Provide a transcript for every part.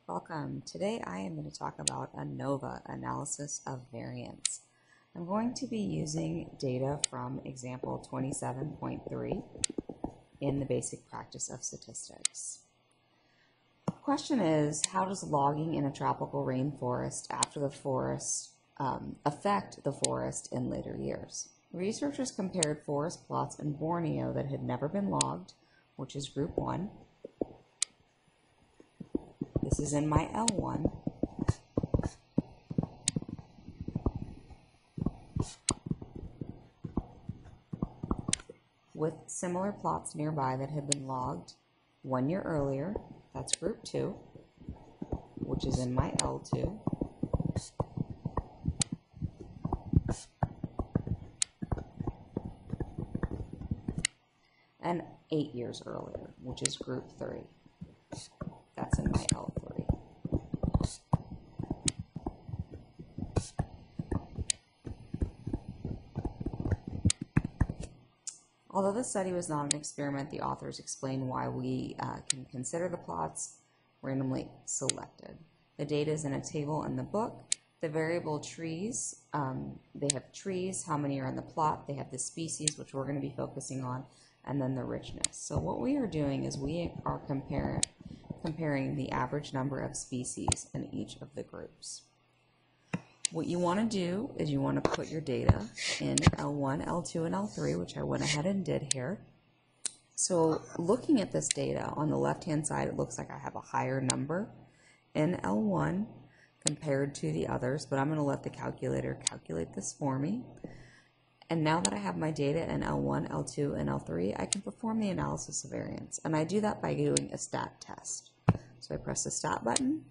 Welcome. Today I am going to talk about ANOVA, analysis of variance. I'm going to be using data from example 27.3 in the basic practice of statistics. The question is, how does logging in a tropical rainforest after the forest affect the forest in later years? Researchers compared forest plots in Borneo that had never been logged, which is group 1. This is in my L1. With similar plots nearby that had been logged 1 year earlier. That's group 2, which is in my L2. And 8 years earlier, which is group 3. That's in my L3. Although this study was not an experiment, the authors explain why we can consider the plots randomly selected. The data is in a table in the book. The variable trees, they have trees, how many are in the plot, they have the species, which we're going to be focusing on, and then the richness. So what we are doing is we are comparing the average number of species in each of the groups. What you want to do is you want to put your data in L1, L2, and L3, which I went ahead and did here. So looking at this data, on the left-hand side, it looks like I have a higher number in L1 compared to the others, but I'm going to let the calculator calculate this for me. And now that I have my data in L1, L2, and L3, I can perform the analysis of variance. And I do that by doing a stat test. So I press the stat button,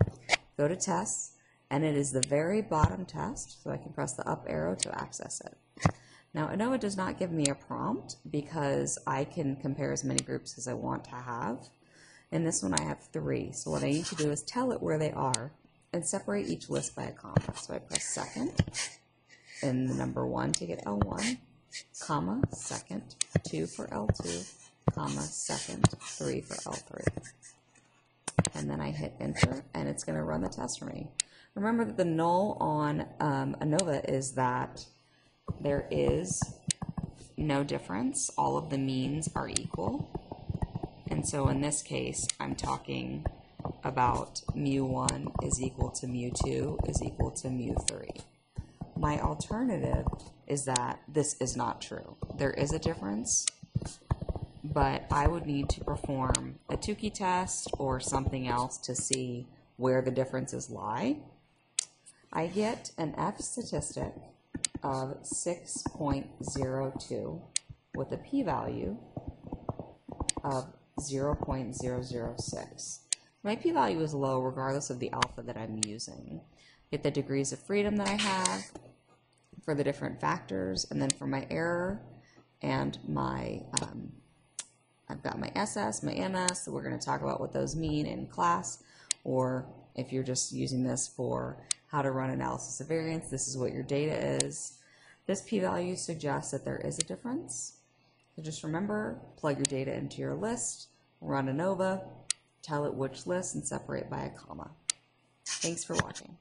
go to tests, and it is the very bottom test, so I can press the up arrow to access it. Now, ANOVA does not give me a prompt because I can compare as many groups as I want to have. In this one, I have 3. So what I need to do is tell it where they are and separate each list by a comma. So I press second in the number 1 to get L1, comma, second, 2 for L2, comma, second, 3 for L3. And then I hit enter, and it's going to run the test for me. Remember that the null on ANOVA is that there is no difference. All of the means are equal. And so in this case, I'm talking about mu1 is equal to mu2 is equal to mu3. My alternative is that this is not true. There is a difference, but I would need to perform a Tukey test or something else to see where the differences lie. I get an F statistic of 6.02 with a p-value of 0.006. My p-value is low regardless of the alpha that I'm using. Get the degrees of freedom that I have for the different factors, and then for my error and my, I've got my SS, my MS, so we're going to talk about what those mean in class, or if you're just using this for how to run analysis of variance, this is what your data is. This p-value suggests that there is a difference. So just remember, plug your data into your list, run ANOVA, tell it which list, and separate by a comma. Thanks for watching.